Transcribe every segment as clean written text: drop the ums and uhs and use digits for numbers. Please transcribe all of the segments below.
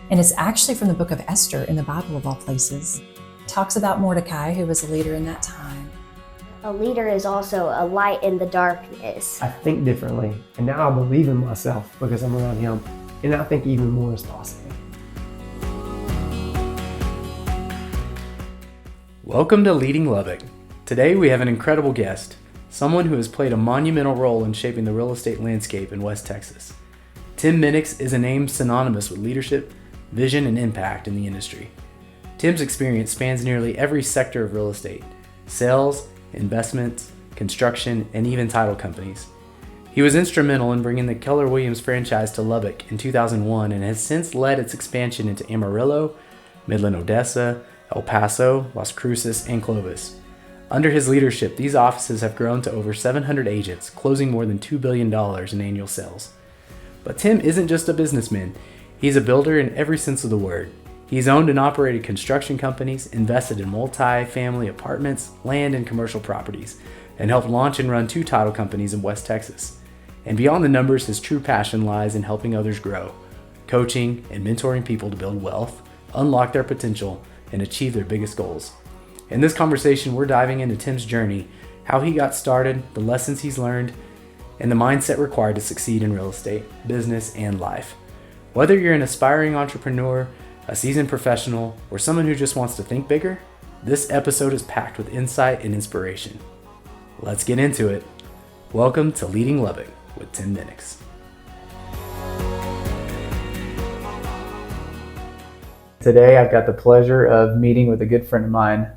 And it's actually from the book of Esther in the Bible of all places. It talks about Mordecai, who was a leader in that time. A leader is also a light in the darkness. I think differently, and now I believe in myself because I'm around him, and I think even more is possible. Welcome to Leading Lubbock. Today we have an incredible guest, someone who has played a monumental role in shaping the real estate landscape in West Texas. Tim Minix is a name synonymous with leadership, vision, and impact in the industry. Tim's experience spans nearly every sector of real estate: sales, investments, construction, and even title companies. He was instrumental in bringing the Keller Williams franchise to Lubbock in 2001 and has since led its expansion into Amarillo, Midland, Odessa, El Paso, Las Cruces, and Clovis. Under his leadership, these offices have grown to over 700 agents, closing more than $2 billion in annual sales. But Tim isn't just a businessman. He's a builder in every sense of the word. He's owned and operated construction companies, invested in multi-family apartments, land, and commercial properties, and helped launch and run 2 title companies in West Texas. And beyond the numbers, his true passion lies in helping others grow, coaching and mentoring people to build wealth, unlock their potential, and achieve their biggest goals. In this conversation, we're diving into Tim's journey, how he got started, the lessons he's learned, and the mindset required to succeed in real estate, business, and life. Whether you're an aspiring entrepreneur, a seasoned professional, or someone who just wants to think bigger, this episode is packed with insight and inspiration. Let's get into it. Welcome to Leading Lubbock with Tim Minix. Today, I've got the pleasure of meeting with a good friend of mine,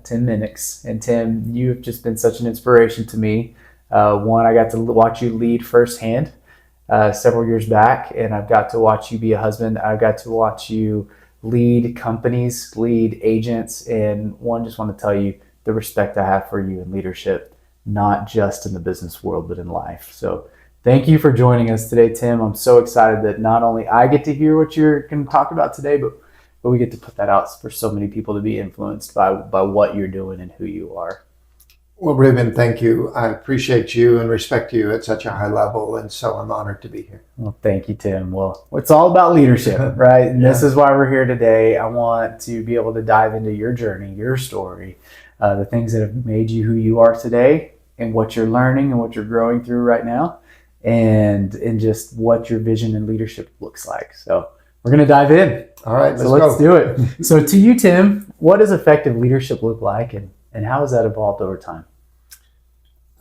Tim Minix. And Tim, you've just been such an inspiration to me. One, I got to watch you lead firsthand several years back, and I've got to watch you be a husband. I've got to watch you lead companies, lead agents, and one, just want to tell you the respect I have for you in leadership, not just in the business world, but in life. So thank you for joining us today, Tim. I'm so excited that not only I get to hear what you're going to talk about today, but we get to put that out for so many people to be influenced by what you're doing and who you are. Well, Ruben, thank you. I appreciate you and respect you at such a high level, and so I'm honored to be here. Well, thank you, Tim. Well, it's all about leadership, right? And This is why we're here today. I want to be able to dive into your journey, your story, the things that have made you who you are today, and what you're learning and what you're growing through right now, and just what your vision and leadership looks like. So we're going to dive in. All right, let's do it. So to you, Tim, what does effective leadership look like, and how has that evolved over time?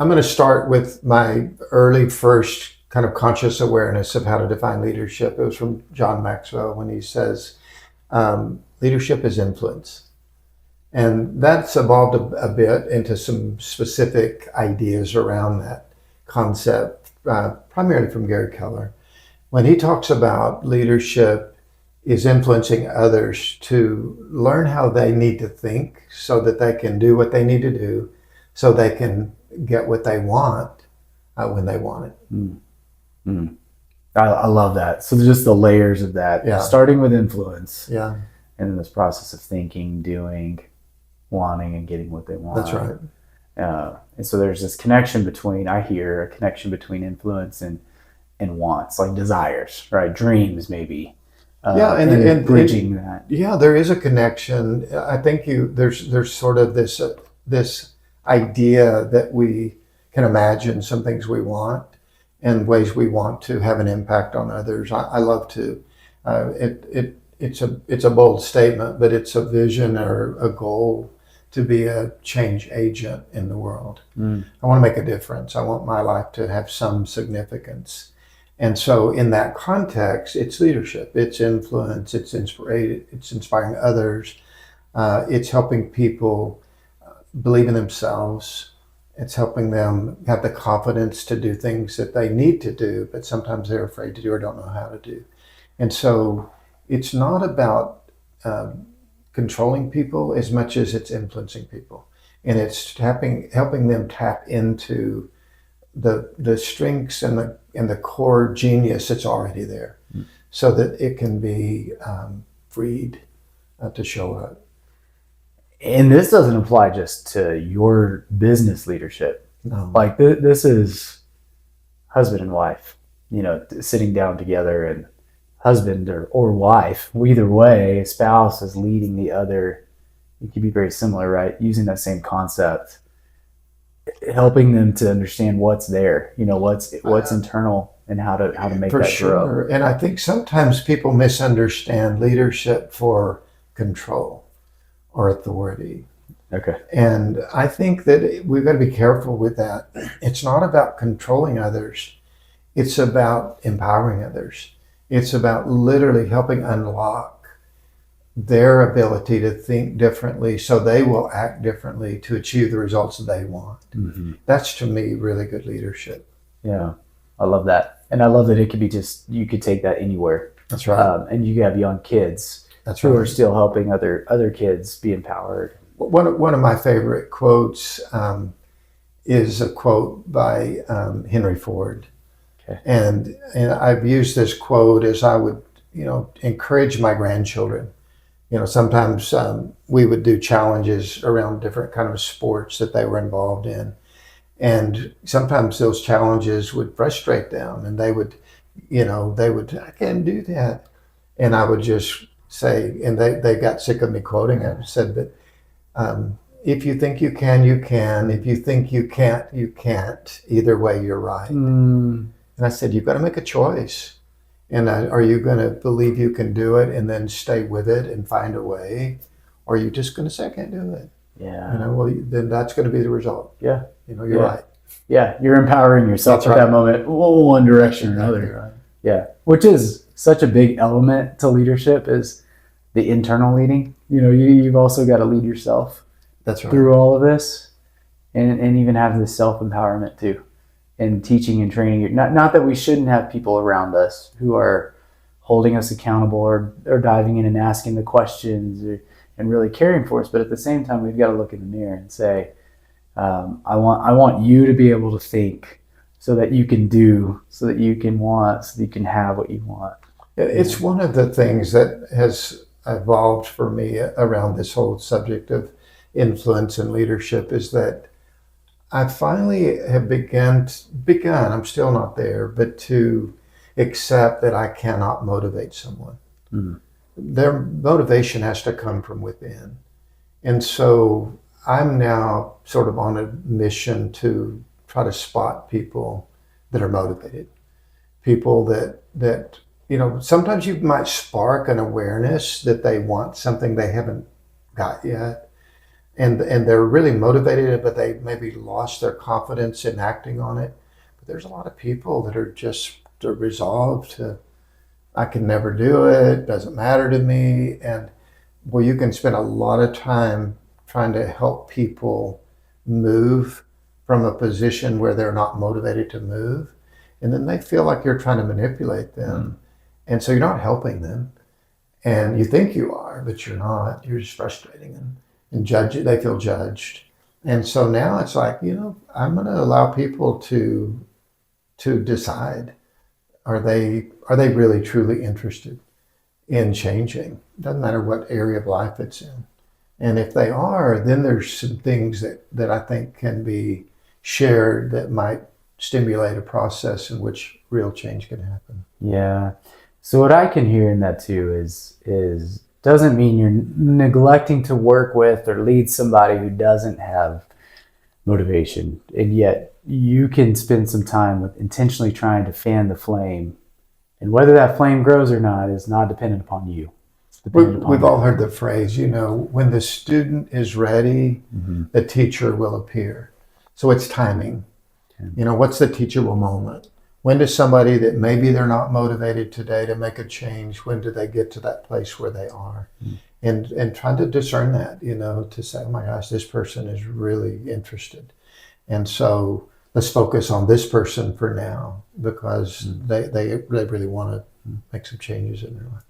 I'm going to start with my early first kind of conscious awareness of how to define leadership. It was from John Maxwell when he says, leadership is influence. And that's evolved a bit into some specific ideas around that concept, primarily from Gary Keller. When he talks about leadership is influencing others to learn how they need to think so that they can do what they need to do, so they can get what they want when they want it. I love that. So just the layers of that, starting with influence, and then this process of thinking, doing, wanting, and getting what they want. That's right. And so there's this connection between, I hear a connection between influence and wants, like desires, right? Dreams, maybe. And bridging that. Yeah, there is a connection. I think there's sort of this idea that we can imagine some things we want and ways we want to have an impact on others. I love to. It's a bold statement, but it's a vision or a goal to be a change agent in the world. I want to make a difference. I want my life to have some significance. And so in that context, it's leadership, it's influence, it's inspiring others, it's helping people believe in themselves, it's helping them have the confidence to do things that they need to do, but sometimes they're afraid to do or don't know how to do. And so it's not about controlling people as much as it's influencing people. And it's helping them tap into the strengths and the core genius that's already there, so that it can be freed to show up. And this doesn't apply just to your business leadership. No. Like this is husband and wife, sitting down together and husband or wife, either way, a spouse is leading the other. It can be very similar, right? Using that same concept, helping them to understand what's there, what's internal, and how to make For that grow. sure. And I think sometimes people misunderstand leadership for control or authority. Okay. And I think that we've got to be careful with that. It's not about controlling others. It's about empowering others. It's about literally helping unlock their ability to think differently so they will act differently to achieve the results that they want. Mm-hmm. That's, to me, really good leadership. Yeah, I love that. And I love that it could be you could take that anywhere. That's right. And you have young kids That's who right. are still helping other kids be empowered. One of my favorite quotes is a quote by Henry Ford. Okay. And I've used this quote as I would, encourage my grandchildren. Sometimes we would do challenges around different kind of sports that they were involved in. And sometimes those challenges would frustrate them and they would, I can't do that. And I would just say, and they got sick of me quoting it, said that if you think you can, you can. If you think you can't, you can't. Either way, you're right. And I said, you've got to make a choice. And are you going to believe you can do it and then stay with it and find a way? Or are you just going to say, I can't do it? Yeah. Well, then that's going to be the result. Yeah. You're right. Yeah, you're empowering yourself That's at right. that moment, one direction or another. Right. Yeah, which is such a big element to leadership is the internal leading. You've also got to lead yourself That's right. through all of this, and even have this self-empowerment too, and teaching and training. Not that we shouldn't have people around us who are holding us accountable or diving in and asking the questions and really caring for us, but at the same time, we've got to look in the mirror and say, I want you to be able to think so that you can do, so that you can want, so that you can have what you want. It's one of the things that has evolved for me around this whole subject of influence and leadership is that I finally have begun, I'm still not there, but to accept that I cannot motivate someone. Mm-hmm. Their motivation has to come from within. And so I'm now sort of on a mission to try to spot people that are motivated. People that sometimes you might spark an awareness that they want something they haven't got yet. And they're really motivated, but they maybe lost their confidence in acting on it. But there's a lot of people that are just resolved to, I can never do it, doesn't matter to me. And well, you can spend a lot of time trying to help people move from a position where they're not motivated to move. And then they feel like you're trying to manipulate them. And so you're not helping them. And you think you are, but you're not. You're just frustrating them and they feel judged. And so now it's like, I'm going to allow people to decide, are they really truly interested in changing? Doesn't matter what area of life it's in. And if they are, then there's some things that I think can be shared that might stimulate a process in which real change can happen. Yeah. So what I can hear in that too is doesn't mean you're neglecting to work with or lead somebody who doesn't have motivation. And yet you can spend some time with intentionally trying to fan the flame. And whether that flame grows or not is not dependent upon you. We've all heard the phrase, when the student is ready, the teacher will appear. So it's timing. Okay. What's the teachable moment? When does somebody that maybe they're not motivated today to make a change, when do they get to that place where they are? And trying to discern that, to say, oh my gosh, this person is really interested. And so let's focus on this person for now because they really want to make some changes in their life.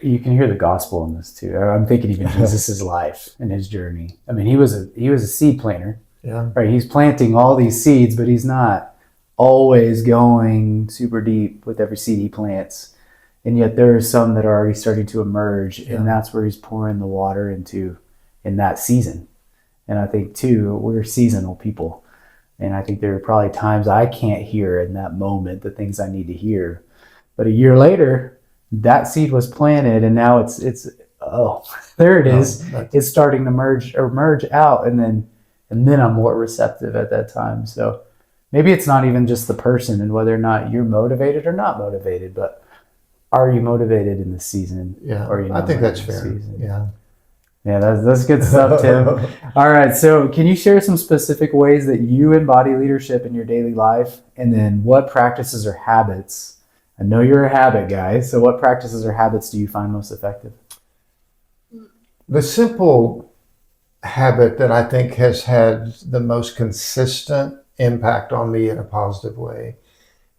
You can hear the gospel in this too. I'm thinking even Jesus' life and his journey. I mean, he was a seed planter. Yeah. Right. He's planting all these seeds, but he's not always going super deep with every seed he plants. And yet there are some that are already starting to emerge, and that's where he's pouring the water into in that season. And I think too, we're seasonal people. And I think there are probably times I can't hear in that moment the things I need to hear. But a year later, that seed was planted, and now it's there it is. It's starting to merge out, and then I'm more receptive at that time. So maybe it's not even just the person and whether or not you're motivated or not motivated, but are you motivated in the season? Yeah, or are you I not think that's motivated in the fair. season? Yeah. Yeah, that's good stuff, Tim. All right, so can you share some specific ways that you embody leadership in your daily life? And then what practices or habits? I know you're a habit guy, so what practices or habits do you find most effective? The simple habit that I think has had the most consistent impact on me in a positive way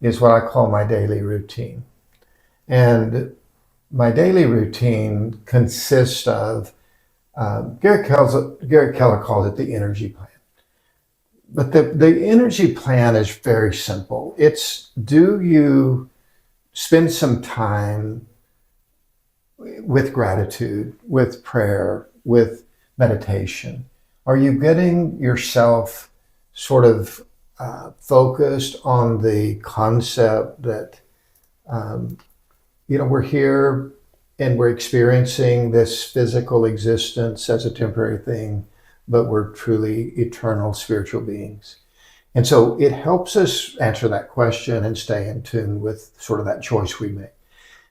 is what I call my daily routine. And my daily routine consists of Gary Keller calls it the energy plan. But the energy plan is very simple. It's, do you spend some time with gratitude, with prayer, with meditation? Are you getting yourself sort of focused on the concept that, we're here and we're experiencing this physical existence as a temporary thing, but we're truly eternal spiritual beings. And so it helps us answer that question and stay in tune with sort of that choice we make.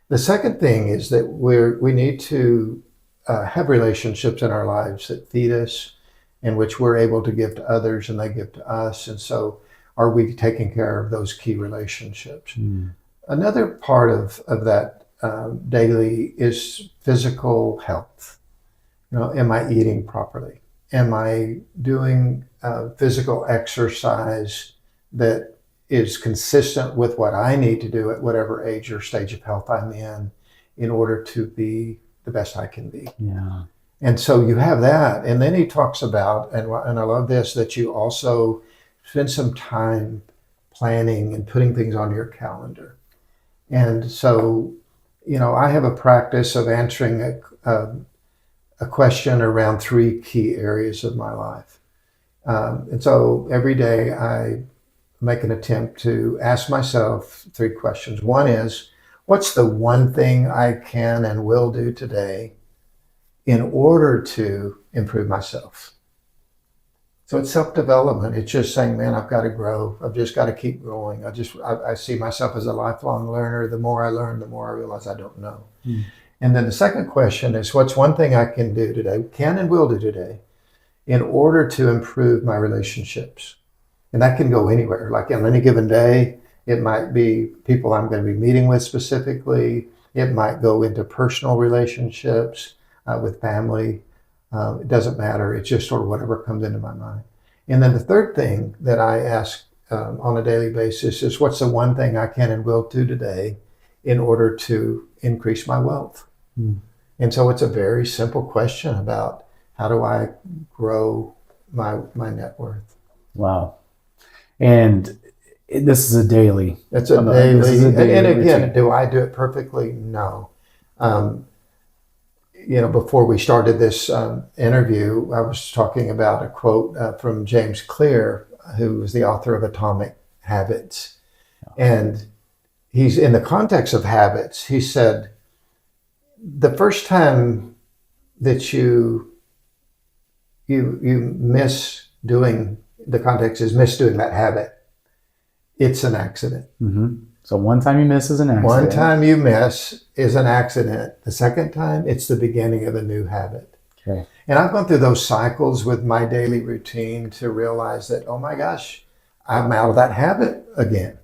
The second thing is that we need to have relationships in our lives that feed us, in which we're able to give to others and they give to us. And so are we taking care of those key relationships? Another part of that daily is physical health. Am I eating properly? Am I doing physical exercise that is consistent with what I need to do at whatever age or stage of health I'm in order to be the best I can be? Yeah. And so you have that. And then he talks about, and I love this, that you also spend some time planning and putting things on your calendar. And so, I have a practice of answering a question around 3 key areas of my life. And so every day I make an attempt to ask myself 3 questions. One is, what's the one thing I can and will do today in order to improve myself? So it's self-development. It's just saying, man, I've got to grow. I've just got to keep growing. I see myself as a lifelong learner. The more I learn, the more I realize I don't know. And then the second question is, what's one thing I can do today, can and will do today, in order to improve my relationships? And that can go anywhere. Like on any given day, it might be people I'm going to be meeting with specifically. It might go into personal relationships with family. It doesn't matter. It's just sort of whatever comes into my mind. And then the third thing that I ask on a daily basis is, what's the one thing I can and will do today in order to increase my wealth? And so it's a very simple question about, how do I grow my net worth? Wow. And this is a daily. It's a daily. And again, routine. Do I do it perfectly? No. Before we started this interview, I was talking about a quote from James Clear, who was the author of Atomic Habits. And he's, in the context of habits, he said, the first time that you miss doing, the context is miss doing that habit, it's an accident. So one time you miss is an accident. One time you miss is an accident. The second time, it's the beginning of a new habit. Okay. And I've gone through those cycles with my daily routine to realize that, oh my gosh, I'm out of that habit again.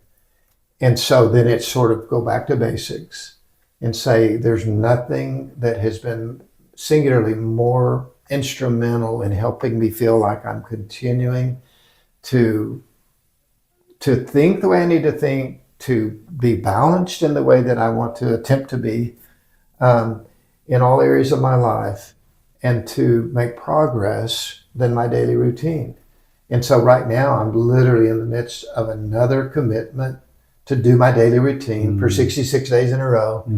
And so then it's sort of go back to basics and say, there's nothing that has been singularly more instrumental in helping me feel like I'm continuing to think the way I need to think, to be balanced in the way that I want to attempt to be in all areas of my life, and to make progress than my daily routine. And so right now I'm literally in the midst of another commitment to do my daily routine for 66 days in a row,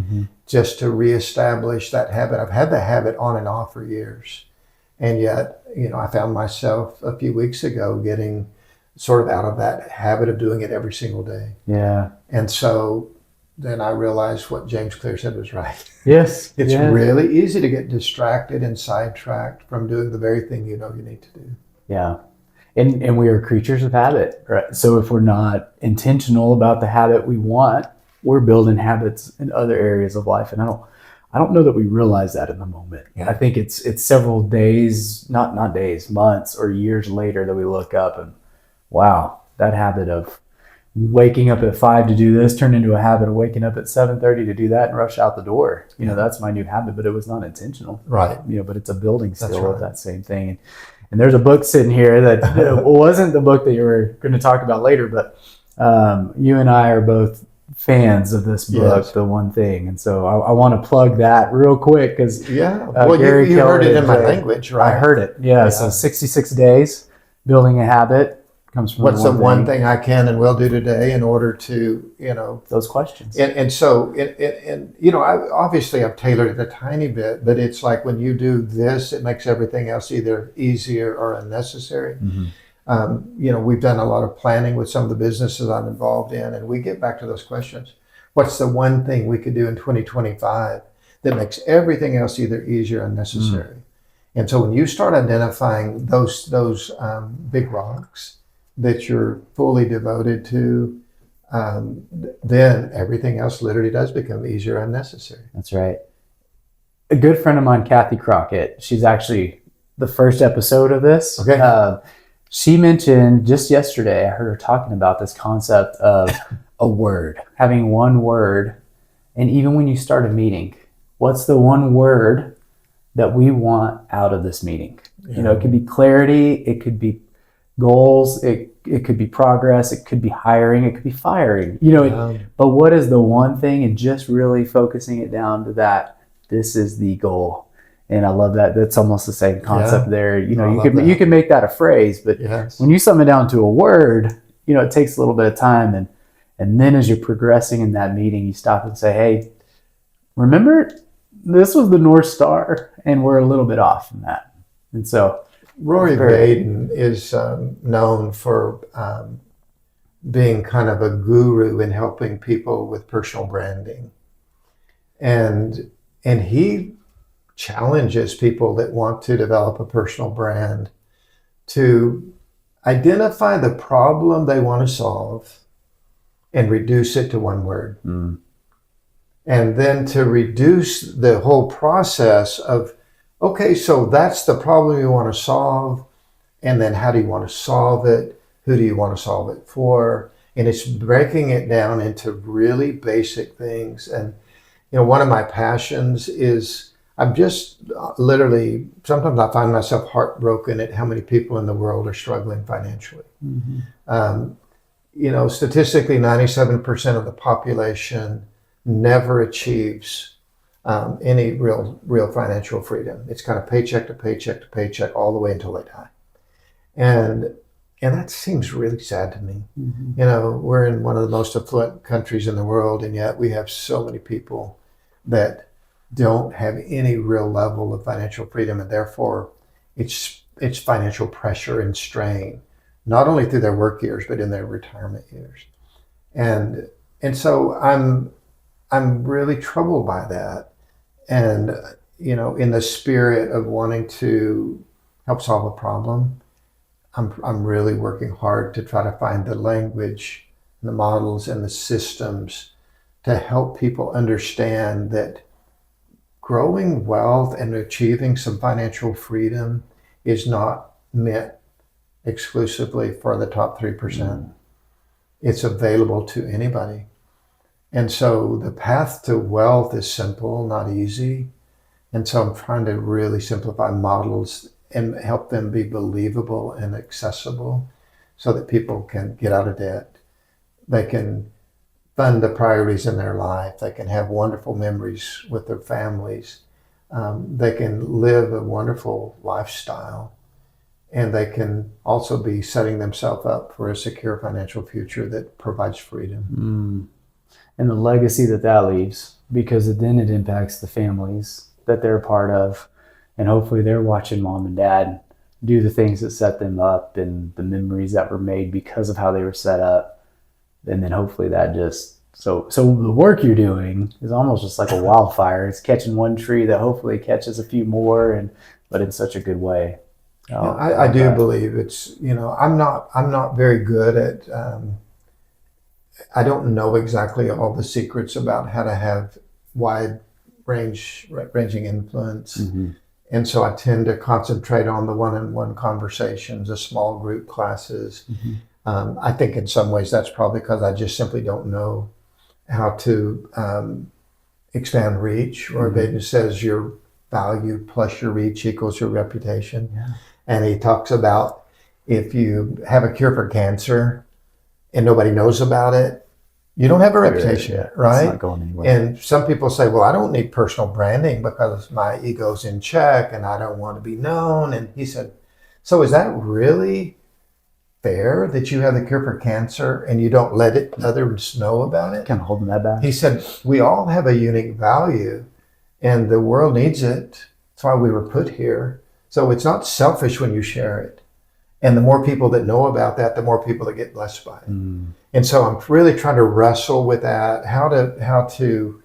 just to reestablish that habit. I've had the habit on and off for years. And yet, I found myself a few weeks ago getting sort of out of that habit of doing it every single day. Yeah. And so then I realized what James Clear said was right. Yes. It's yeah. really easy to get distracted and sidetracked from doing the very thing you know you need to do. Yeah. And we are creatures of habit, right? So if we're not intentional about the habit we want, we're building habits in other areas of life. And I don't know that we realize that in the moment. Yeah. I think it's several days, not days, months or years later that we look up and wow, that habit of waking up at 5 to do this turned into a habit of waking up at 7:30 to do that and rush out the door. That's my new habit, but it was not intentional. Right. But it's a building still That's of right. that same thing. And there's a book sitting here that wasn't the book that you were going to talk about later, but you and I are both fans of this book, Yes. The One Thing. And so I want to plug that real quick because Yeah. Well, Gary you Keller heard it in is my language, right? I heard it. Yeah. So 66 days, building a habit comes from What's the one thing I can and will do today in order to, those questions. and so, I've tailored it a tiny bit, but it's like when you do this, it makes everything else either easier or unnecessary. Mm-hmm. We've done a lot of planning with some of the businesses I'm involved in, and we get back to those questions. What's the one thing we could do in 2025 that makes everything else either easier or unnecessary? And so when you start identifying those big rocks that you're fully devoted to, then everything else literally does become easier and necessary. That's right. A good friend of mine, Kathy Crockett, she's actually the first episode of this. Okay. She mentioned just yesterday, I heard her talking about this concept of a word, having one word. And even when you start a meeting, what's the one word that we want out of this meeting? Yeah. It could be clarity, it could be goals, it could be progress, it could be hiring, it could be firing, but what is the one thing, and just really focusing it down to that, this is the goal. And I love that. That's almost the same concept there. You can make that a phrase, but Yes. when you sum it down to a word, it takes a little bit of time. And then as you're progressing in that meeting, you stop and say, hey, remember, this was the North Star, and we're a little bit off from that. And so Rory Vaden is known for being kind of a guru in helping people with personal branding. And he challenges people that want to develop a personal brand to identify the problem they want to solve and reduce it to one word. And then to reduce the whole process of, okay, so that's the problem you want to solve. And then how do you want to solve it? Who do you want to solve it for? And it's breaking it down into really basic things. And, one of my passions is I'm just literally, sometimes I find myself heartbroken at how many people in the world are struggling financially. Statistically, 97% of the population never achieves any real financial freedom. It's kind of paycheck to paycheck to paycheck all the way until they die. And that seems really sad to me. We're in one of the most affluent countries in the world, and yet we have so many people that don't have any real level of financial freedom, and therefore it's financial pressure and strain, not only through their work years, but in their retirement years. And so I'm really troubled by that. And, in the spirit of wanting to help solve a problem, I'm really working hard to try to find the language, the models, and the systems to help people understand that growing wealth and achieving some financial freedom is not meant exclusively for the top 3%. It's available to anybody. And so the path to wealth is simple, not easy. And so I'm trying to really simplify models and help them be believable and accessible so that people can get out of debt. They can fund the priorities in their life. They can have wonderful memories with their families. They can live a wonderful lifestyle. And they can also be setting themselves up for a secure financial future that provides freedom. And the legacy that leaves, because then it impacts the families that they're a part of. And hopefully they're watching mom and dad do the things that set them up and the memories that were made because of how they were set up. And then hopefully that just So the work you're doing is almost just like a wildfire. It's catching one tree that hopefully catches a few more, but in such a good way. Yeah, I do believe it's, I'm not very good at, I don't know exactly all the secrets about how to have ranging influence. Mm-hmm. And so I tend to concentrate on the one-on-one conversations, the small group classes. Mm-hmm. I think in some ways that's probably because I just simply don't know how to expand reach. Roy Baden says your value plus your reach equals your reputation. Yeah. And he talks about if you have a cure for cancer and nobody knows about it, you don't have a reputation, right? It's not going anywhere. And some people say, well, I don't need personal branding because my ego's in check and I don't want to be known. And he said, so is that really fair that you have the cure for cancer and you don't let others know about it? Kind of holding that back. He said, we all have a unique value and the world needs it. That's why we were put here. So it's not selfish when you share it. And the more people that know about that, the more people that get blessed by it. And so I'm really trying to wrestle with that, how to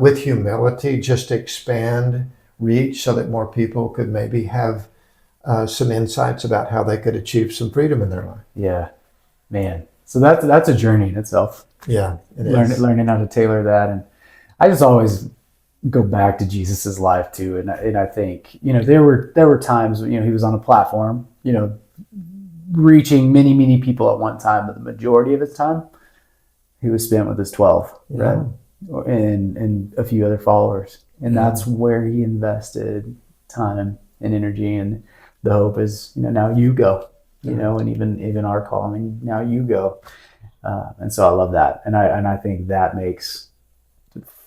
with humility, just expand reach so that more people could maybe have some insights about how they could achieve some freedom in their life. Yeah, man. So that's a journey in itself. Yeah, it is. Learning how to tailor that. And I just always go back to Jesus's life too. And I think, there were times, he was on a platform, reaching many, many people at one time, but the majority of his time he was spent with his 12, right? And a few other followers. And that's where he invested time and energy. And the hope is, now you go, and even our calling, now you go. And so I love that. And I think that makes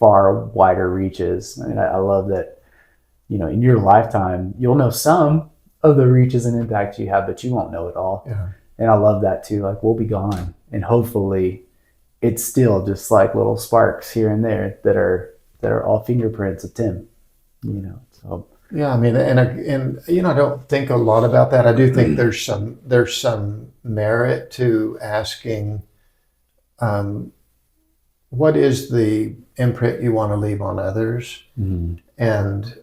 far wider reaches. I mean, I love that, in your lifetime, you'll know some of the reaches and impact you have, but you won't know it all. Yeah. And I love that too. Like, we'll be gone, and hopefully it's still just like little sparks here and there that are all fingerprints of Tim, so. Yeah, I mean, and I don't think a lot about that. I do think there's some merit to asking, what is the imprint you want to leave on others? Mm-hmm. And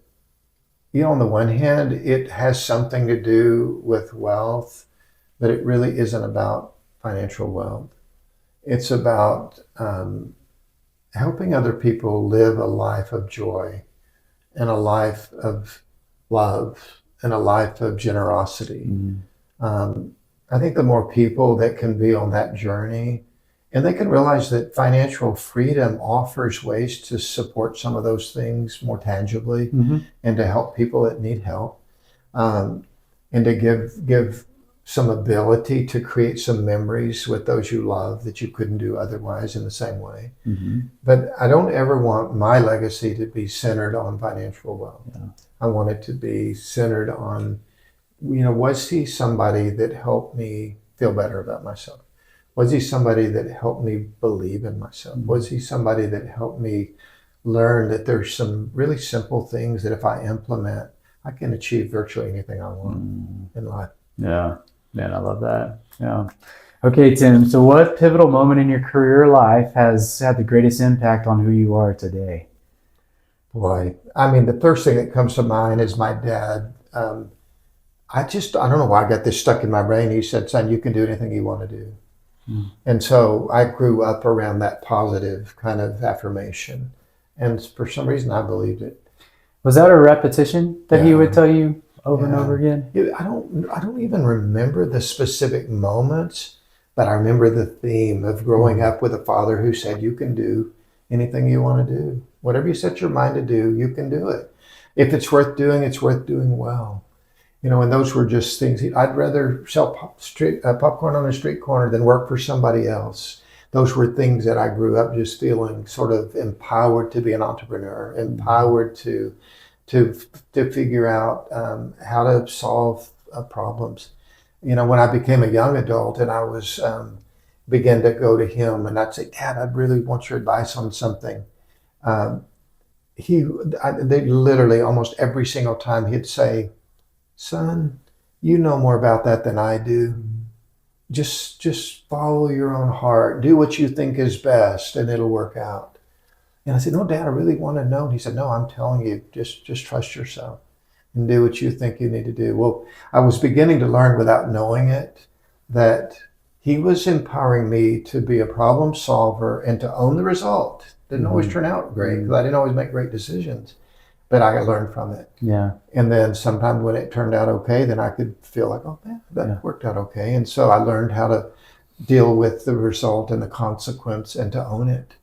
on the one hand, it has something to do with wealth, but it really isn't about financial wealth. It's about helping other people live a life of joy and a life of love and a life of generosity. Mm-hmm. I think the more people that can be on that journey, and they can realize that financial freedom offers ways to support some of those things more tangibly, Mm-hmm. and to help people that need help, and to give some ability to create some memories with those you love that you couldn't do otherwise in the same way. Mm-hmm. But I don't ever want my legacy to be centered on financial wealth. Yeah. I want it to be centered on, was he somebody that helped me feel better about myself? Was he somebody that helped me believe in myself? Mm-hmm. Was he somebody that helped me learn that there's some really simple things that if I implement, I can achieve virtually anything I want in life? Yeah, man, I love that. Yeah. Okay, Tim, so what pivotal moment in your career life has had the greatest impact on who you are today? Boy, I mean, the first thing that comes to mind is my dad. I don't know why I got this stuck in my brain. He said, son, you can do anything you want to do. And so I grew up around that positive kind of affirmation. And for some reason, I believed it. Was that a repetition that he would tell you over and Yeah. over again? I don't even remember the specific moments, but I remember the theme of growing up with a father who said, you can do anything you want to do. Whatever you set your mind to do, you can do it. If it's worth doing well. And those were just things. I'd rather sell popcorn on a street corner than work for somebody else. Those were things that I grew up just feeling sort of empowered to be an entrepreneur, empowered to figure out how to solve problems. When I became a young adult and I was began to go to him and I'd say, Dad, I really want your advice on something. They literally almost every single time he'd say, son, you know more about that than I do. just follow your own heart, do what you think is best, and it'll work out. And I said, no, Dad, I really want to know. And he said, no, I'm telling you, just trust yourself and do what you think you need to do. Well, I was beginning to learn without knowing it that he was empowering me to be a problem solver and to own the result. Didn't always turn out great because I didn't always make great decisions, but I learned from it. Yeah. And then sometimes when it turned out okay, then I could feel like, oh, man, that worked out okay. And so I learned how to deal with the result and the consequence and to own it.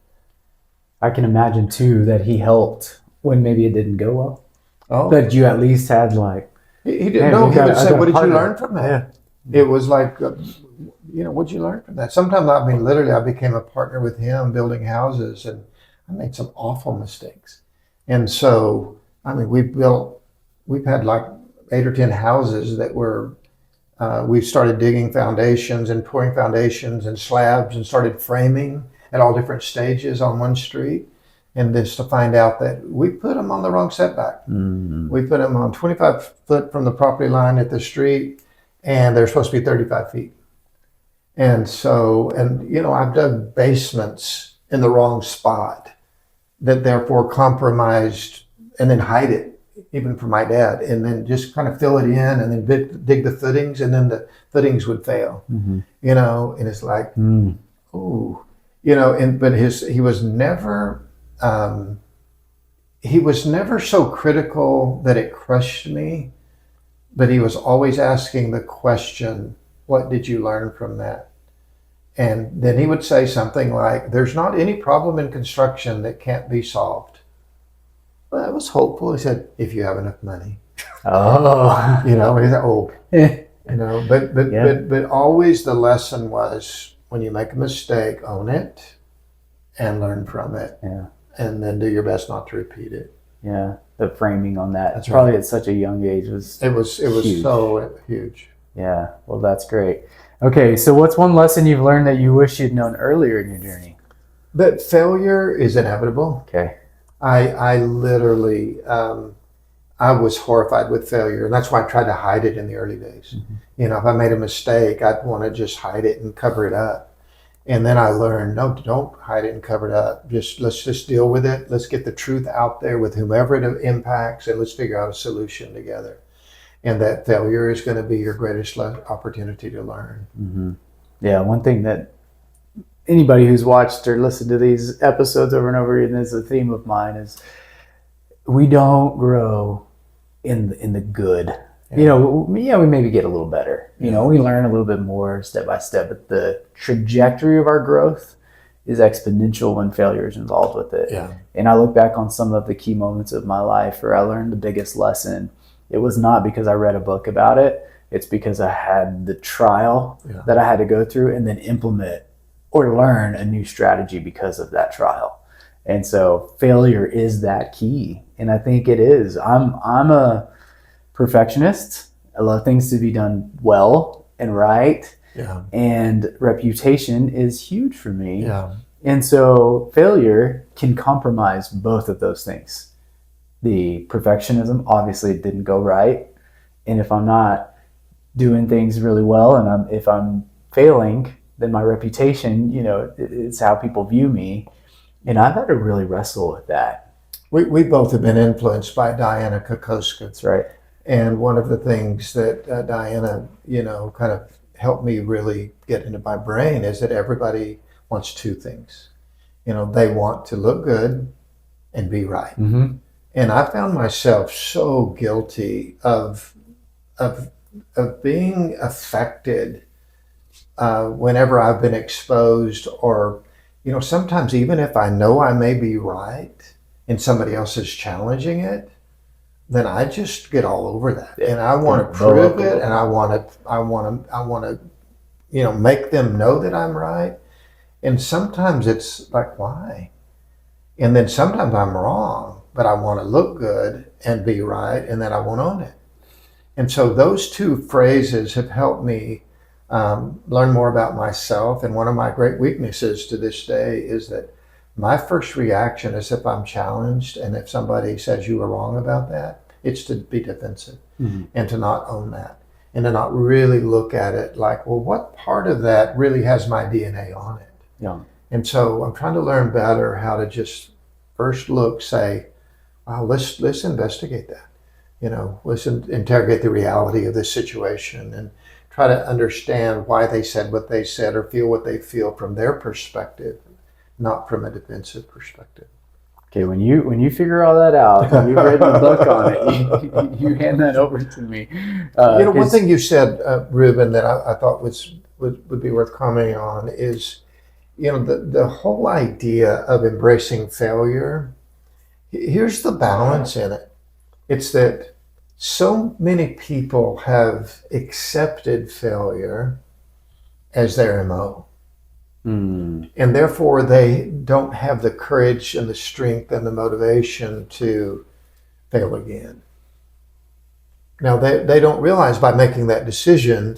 I can imagine too that he helped when maybe it didn't go well. Oh, But you at least had like, he didn't know. He would say, what did you learn from that? Yeah. It was like, what did you learn from that? Sometimes, I mean, literally, I became a partner with him building houses, and I made some awful mistakes. And so, I mean, we've had like 8 or 10 houses that were, we started digging foundations and pouring foundations and slabs and started framing at all different stages on one street. And just to find out that we put them on the wrong setback. We put them on 25 foot from the property line at the street, and they're supposed to be 35 feet. And so, I've dug basements in the wrong spot that therefore compromised, and then hide it, even for my dad, and then just kind of fill it in and then dig the footings, and then the footings would fail, and it's like, ooh, but he was never, so critical that it crushed me, but he was always asking the question, what did you learn from that? And then he would say something like, there's not any problem in construction that can't be solved. Well, that was hopeful. He said, if you have enough money. oh, He said, but always the lesson was, when you make a mistake, own it and learn from it. Yeah. And then do your best not to repeat it. Yeah. The framing on that. That's probably right. at such a young age was huge. So huge. Yeah. Well, that's great. Okay. So what's one lesson you've learned that you wish you'd known earlier in your journey? That failure is inevitable. Okay. I literally, I was horrified with failure. And that's why I tried to hide it in the early days. If I made a mistake, I'd want to just hide it and cover it up. And then I learned, no, don't hide it and cover it up. Let's just deal with it. Let's get the truth out there with whomever it impacts, and let's figure out a solution together. And that failure is going to be your greatest opportunity to learn. Yeah. One thing that anybody who's watched or listened to these episodes over and over, and is a theme of mine, is we don't grow in the good. Yeah. We maybe get a little better. We learn a little bit more step by step, but the trajectory of our growth is exponential when failure is involved with it. Yeah. And I look back on some of the key moments of my life where I learned the biggest lesson. It was not because I read a book about it. It's because I had the trial that I had to go through and then implement or learn a new strategy because of that trial. And so failure is that key. And I think it is. I'm a perfectionist. I love things to be done well and right. Yeah. And reputation is huge for me. Yeah. And so failure can compromise both of those things. The perfectionism obviously didn't go right. And if I'm not doing things really well and if I'm failing, then my reputation, it's how people view me. And I've had to really wrestle with that. We both have been influenced by Diana Kokoschka. That's right. And one of the things that Diana, kind of helped me really get into my brain is that everybody wants two things. They want to look good and be right. And I found myself so guilty of being affected whenever I've been exposed, or, sometimes even if I know I may be right and somebody else is challenging it, then I just get all over that, and I want to prove it, and I want to, make them know that I'm right. And sometimes it's like, why? And then sometimes I'm wrong, but I want to look good and be right, and then I won't own it. And so those two phrases have helped me learn more about myself. And one of my great weaknesses to this day is that my first reaction is, if I'm challenged and if somebody says you were wrong about that, it's to be defensive and to not own that. and to not really look at it like, well, what part of that really has my DNA on it? Yeah. And so I'm trying to learn better how to just first look, say, wow, let's investigate that. Let's interrogate the reality of this situation and try to understand why they said what they said or feel what they feel from their perspective, not from a defensive perspective. Okay, when you figure all that out, and you've read the book on it, you hand that over to me. One thing you said, Ruben, that I thought would be worth commenting on is, the whole idea of embracing failure. Here's the balance in it. It's that so many people have accepted failure as their MO. And therefore they don't have the courage and the strength and the motivation to fail again. Now they don't realize by making that decision,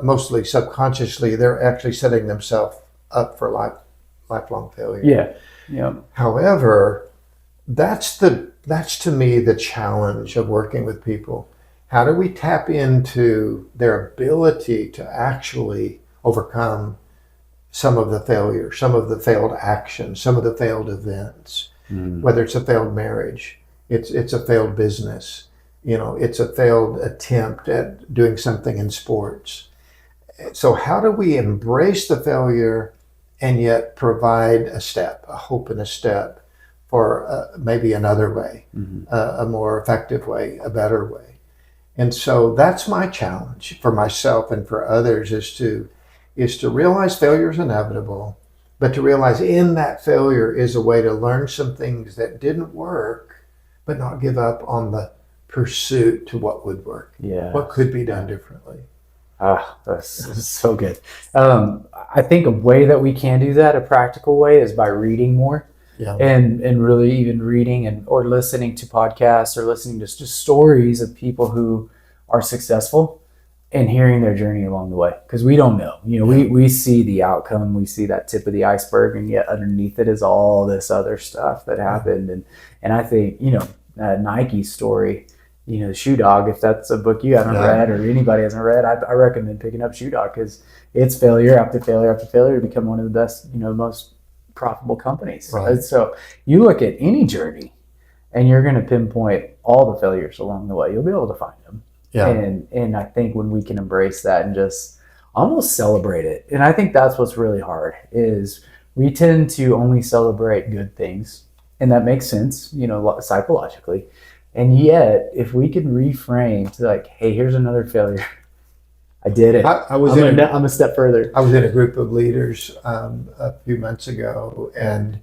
mostly subconsciously, they're actually setting themselves up for lifelong failure. Yeah. Yeah. However, that's to me the challenge of working with people. How do we tap into their ability to actually overcome some of the failure, some of the failed actions, some of the failed events, whether it's a failed marriage, it's a failed business, it's a failed attempt at doing something in sports. So how do we embrace the failure and yet provide a hope and a step for maybe another way, a more effective way, a better way? And so that's my challenge for myself and for others is to realize failure is inevitable, but to realize in that failure is a way to learn some things that didn't work, but not give up on the pursuit to what would work. Yeah. What could be done differently. That's so good. I think a way that we can do that, a practical way, is by reading more. Yeah. And really even reading or listening to podcasts or listening to just stories of people who are successful and hearing their journey along the way. Because we don't know. We see the outcome, we see that tip of the iceberg, and yet underneath it is all this other stuff that happened. And I think, Nike's story, Shoe Dog, if that's a book you haven't read or anybody hasn't read, I recommend picking up Shoe Dog because it's failure after failure after failure to become one of the best, most profitable companies. Right. And so you look at any journey and you're going to pinpoint all the failures along the way. You'll be able to find them. Yeah. And I think when we can embrace that and just almost celebrate it, and I think that's what's really hard, is we tend to only celebrate good things. And that makes sense, psychologically. And yet, if we could reframe to like, hey, here's another failure. I did it. I'm a step further. I was in a group of leaders a few months ago, and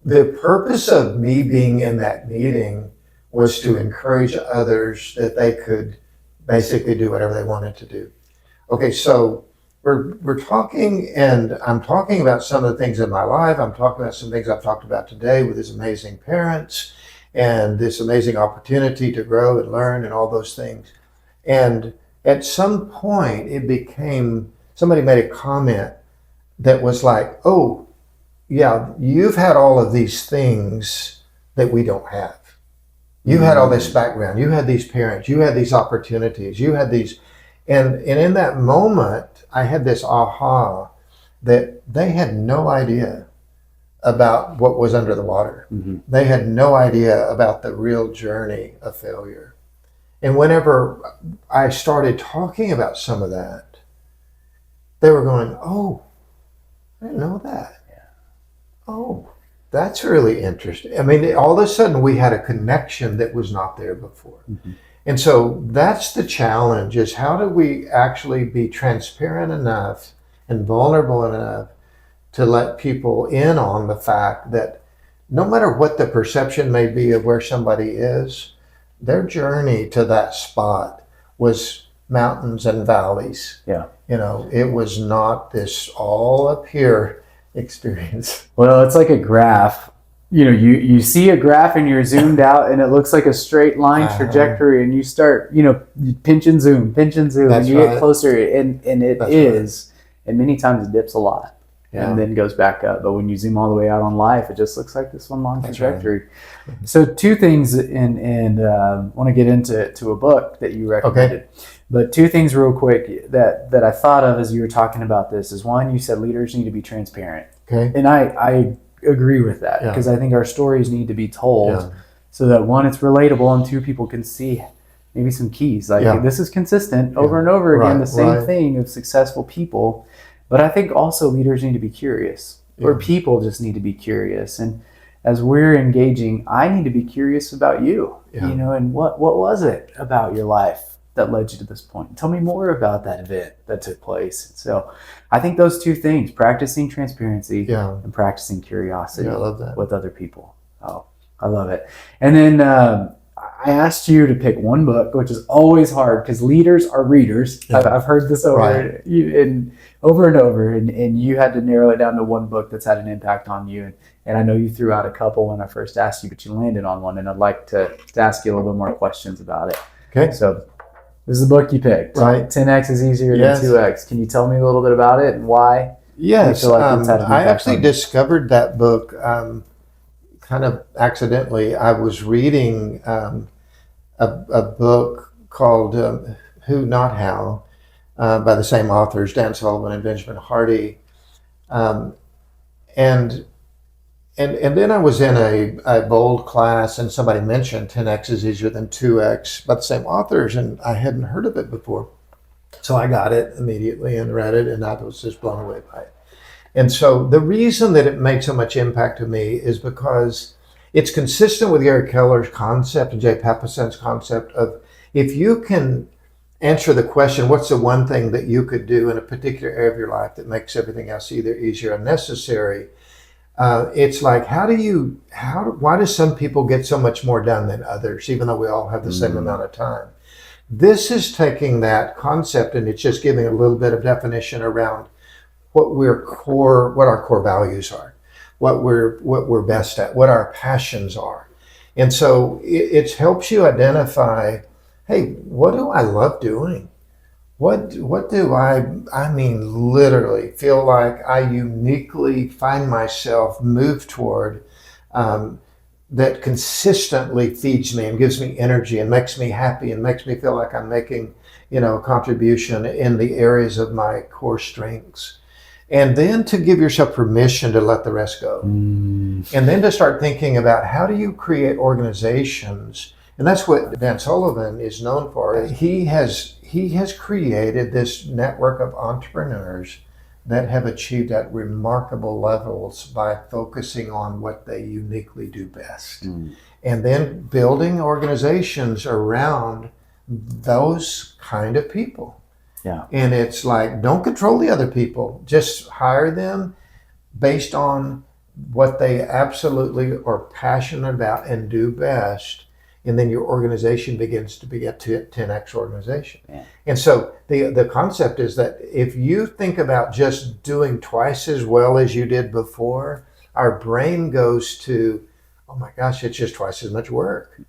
the purpose of me being in that meeting was to encourage others that they could basically do whatever they wanted to do. Okay, so we're talking, and I'm talking about some of the things in my life. I'm talking about some things I've talked about today with these amazing parents and this amazing opportunity to grow and learn and all those things. And at some point, it became, somebody made a comment that was like, oh, yeah, you've had all of these things that we don't have. You had all this background. You had these parents. You had these opportunities. You had these. And in that moment, I had this aha that they had no idea about what was under the water. Mm-hmm. They had no idea about the real journey of failure. And whenever I started talking about some of that, they were going, oh, I didn't know that. Yeah. Oh, that's really interesting. I mean, all of a sudden we had a connection that was not there before. Mm-hmm. And so that's the challenge, is how do we actually be transparent enough and vulnerable enough to let people in on the fact that no matter what the perception may be of where somebody is, their journey to that spot was mountains and valleys. Yeah. It was not this all up here experience. Well, it's like a graph. You see a graph and you're zoomed out and it looks like a straight line trajectory, and you start, you pinch and zoom, and you get closer, and it is, right. And many times it dips a lot. Yeah. And then goes back up. But when you zoom all the way out on life, it just looks like this one long trajectory. Right. So two things, and want to get into a book that you recommended. Okay. But two things real quick that I thought of as you were talking about this is, one, you said leaders need to be transparent. Okay. And I agree with that, Yeah. because I think our stories need to be told Yeah. so that, one, it's relatable, and two, people can see maybe some keys. Like, Yeah. this is consistent over and over again, Right, the same right. thing of successful people. But I think also leaders need to be curious, or Yeah. people just need to be curious. And as we're engaging, I need to be curious about you, Yeah. and what was it about your life that led you to this point? Tell me more about that event that took place. So I think those two things, practicing transparency Yeah. and practicing curiosity Yeah, I love that. with other people. Oh, I love it. And then I asked you to pick one book, which is always hard because leaders are readers. Yeah. I've heard this over and over, and you had to narrow it down to one book that's had an impact on you. And I know you threw out a couple when I first asked you, but you landed on one, and I'd like to ask you a little bit more questions about it. Okay. So this is the book you picked. Right. 10X is easier Yes. than 2X. Can you tell me a little bit about it and why? Yes, feel like it's had an I impact actually on you? discovered that book kind of accidentally. I was reading a book called Who Not How by the same authors, Dan Sullivan and Benjamin Hardy. And then I was in a bold class, and somebody mentioned 10X is easier than 2X by the same authors, and I hadn't heard of it before. So I got it immediately and read it, and I was just blown away by it. And so the reason that it made so much impact to me is because it's consistent with Gary Keller's concept and Jay Papasan's concept of, if you can answer the question, what's the one thing that you could do in a particular area of your life that makes everything else either easier or necessary? It's like, why do some people get so much more done than others, even though we all have the same amount of time? This is taking that concept and it's just giving a little bit of definition around what our core values are, what we're best at, what our passions are. And so it helps you identify, hey, what do I love doing? What do I mean, literally feel like I uniquely find myself move toward, that consistently feeds me and gives me energy and makes me happy and makes me feel like I'm making, a contribution in the areas of my core strengths. And then to give yourself permission to let the rest go. And then to start thinking about, how do you create organizations? And that's what Dan Sullivan is known for. He has created this network of entrepreneurs that have achieved at remarkable levels by focusing on what they uniquely do best. And then building organizations around those kind of people. Yeah. And it's like, don't control the other people. Just hire them based on what they absolutely are passionate about and do best. And then your organization begins to be a 10X organization. Yeah. And so the concept is that if you think about just doing twice as well as you did before, our brain goes to, oh my gosh, it's just twice as much work.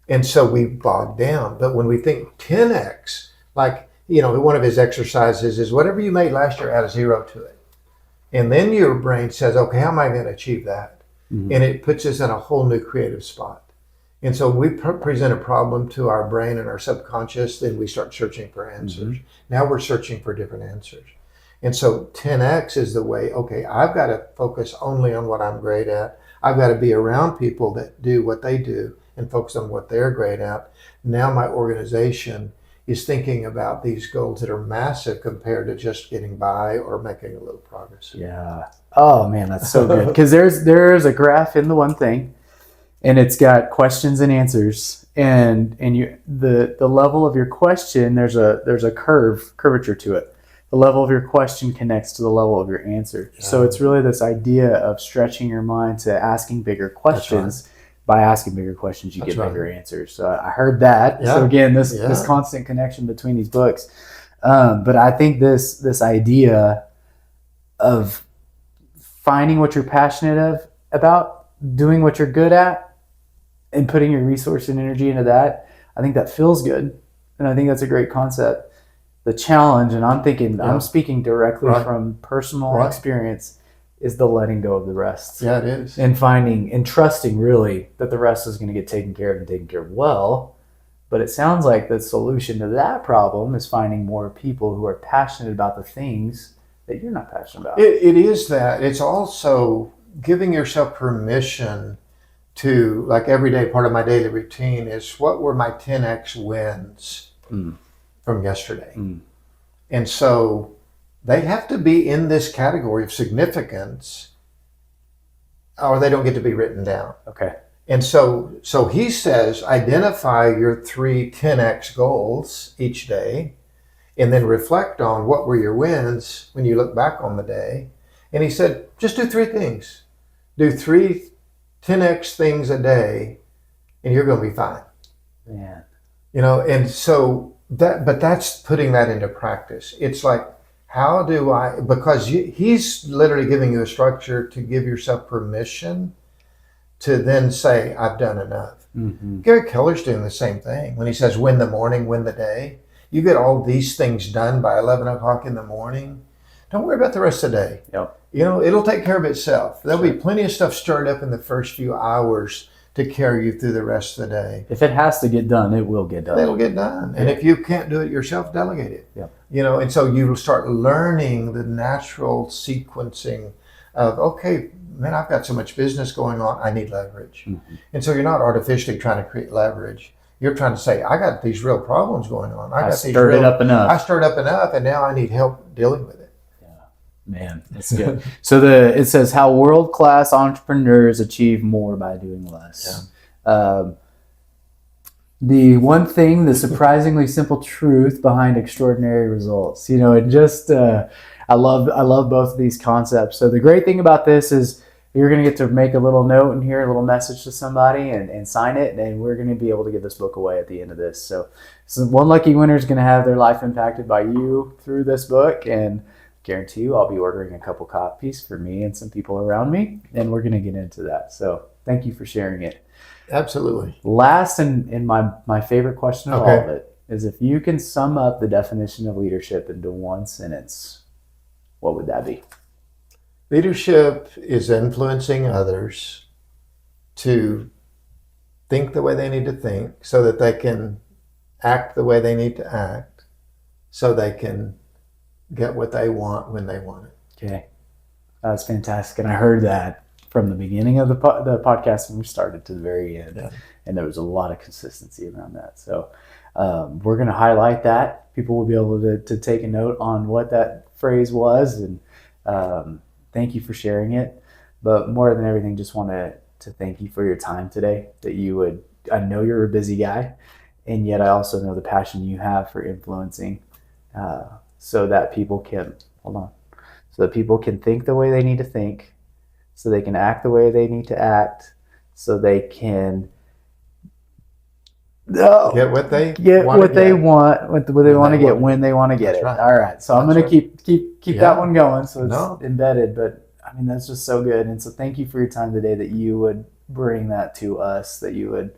And so we bog down. But when we think 10X, like, one of his exercises is whatever you made last year, add a 0 to it. And then your brain says, okay, how am I going to achieve that? And it puts us in a whole new creative spot. And so we present a problem to our brain and our subconscious, then we start searching for answers. Now we're searching for different answers. And so 10X is the way, okay, I've got to focus only on what I'm great at. I've got to be around people that do what they do and focus on what they're great at. Now my organization is thinking about these goals that are massive compared to just getting by or making a little progress. Yeah. Oh man, that's so good. Because there's a graph in the one thing, and it's got questions and answers, and the level of your question, there's a curvature to it. The level of your question connects to the level of your answer. Yeah. So it's really this idea of stretching your mind to asking bigger questions. By asking bigger questions, you get bigger answers. So I heard that. Yeah. So again, this constant connection between these books. But I think this idea of finding what you're passionate about, doing what you're good at, and putting your resource and energy into that, I think that feels good. And I think that's a great concept. The challenge, and I'm speaking directly from personal experience, is the letting go of the rest. Yeah, it is. And finding and trusting really that the rest is going to get taken care of and taken care of well, But it sounds like the solution to that problem is finding more people who are passionate about the things that you're not passionate about. It is that. It's also giving yourself permission to, like, every day, part of my daily routine is, what were my 10x wins from yesterday? And so they have to be in this category of significance, or they don't get to be written down. Okay. And so he says, identify your 3 10x goals each day, and then reflect on what were your wins when you look back on the day. And he said, just do 3 things. Do 3 10x things a day, and you're going to be fine. Man. You know, and so that's putting that into practice. It's like, how do I, because he's literally giving you a structure to give yourself permission to then say, I've done enough. Gary Keller's doing the same thing. When he says, win the morning, win the day, you get all these things done by 11 o'clock in the morning. Don't worry about the rest of the day. Yep. You know, it'll take care of itself. There'll be plenty of stuff stirred up in the first few hours to carry you through the rest of the day. If it has to get done, it will get done. It'll get done. And if you can't do it yourself, delegate it. Yep. You know, and so you start learning the natural sequencing of, okay, man, I've got so much business going on, I need leverage. And so you're not artificially trying to create leverage. You're trying to say, I got these real problems going on. I stirred it up enough. I stirred up enough, and now I need help dealing with it. Man, that's good. So it says how world-class entrepreneurs achieve more by doing less. The one thing, the surprisingly simple truth behind extraordinary results. You know, it just I love both of these concepts. So the great thing about this is you're going to get to make a little note in here, a little message to somebody, and sign it, and we're going to be able to give this book away at the end of this. So one lucky winner is going to have their life impacted by you through this book, and guarantee you I'll be ordering a couple copies for me and some people around me, and we're going to get into that. So thank you for sharing it. Absolutely. Last and my favorite question of all of it is, if you can sum up the definition of leadership into one sentence, what would that be? Leadership is influencing others to think the way they need to think so that they can act the way they need to act so they can get what they want when they want it. Okay. That's fantastic. And I heard that from the beginning of the podcast when we started to the very end. Yeah. And there was a lot of consistency around that. So we're going to highlight that. People will be able to take a note on what that phrase was. And thank you for sharing it. But more than everything, just want to thank you for your time today. I know you're a busy guy, and yet I also know the passion you have for influencing so that people can think the way they need to think, so they can act the way they need to act, so they can get what they want to get when they want to get it. Right. All right. So I'm going to keep that one going. So it's embedded, but I mean, that's just so good. And so thank you for your time today, that you would bring that to us, that you would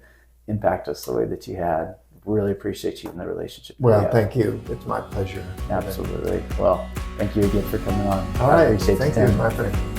impact us the way that you had. Really appreciate you in the relationship. Well, thank you. It's my pleasure. Absolutely. Well, thank you again for coming on. All right. I appreciate thank the time. you, my friend.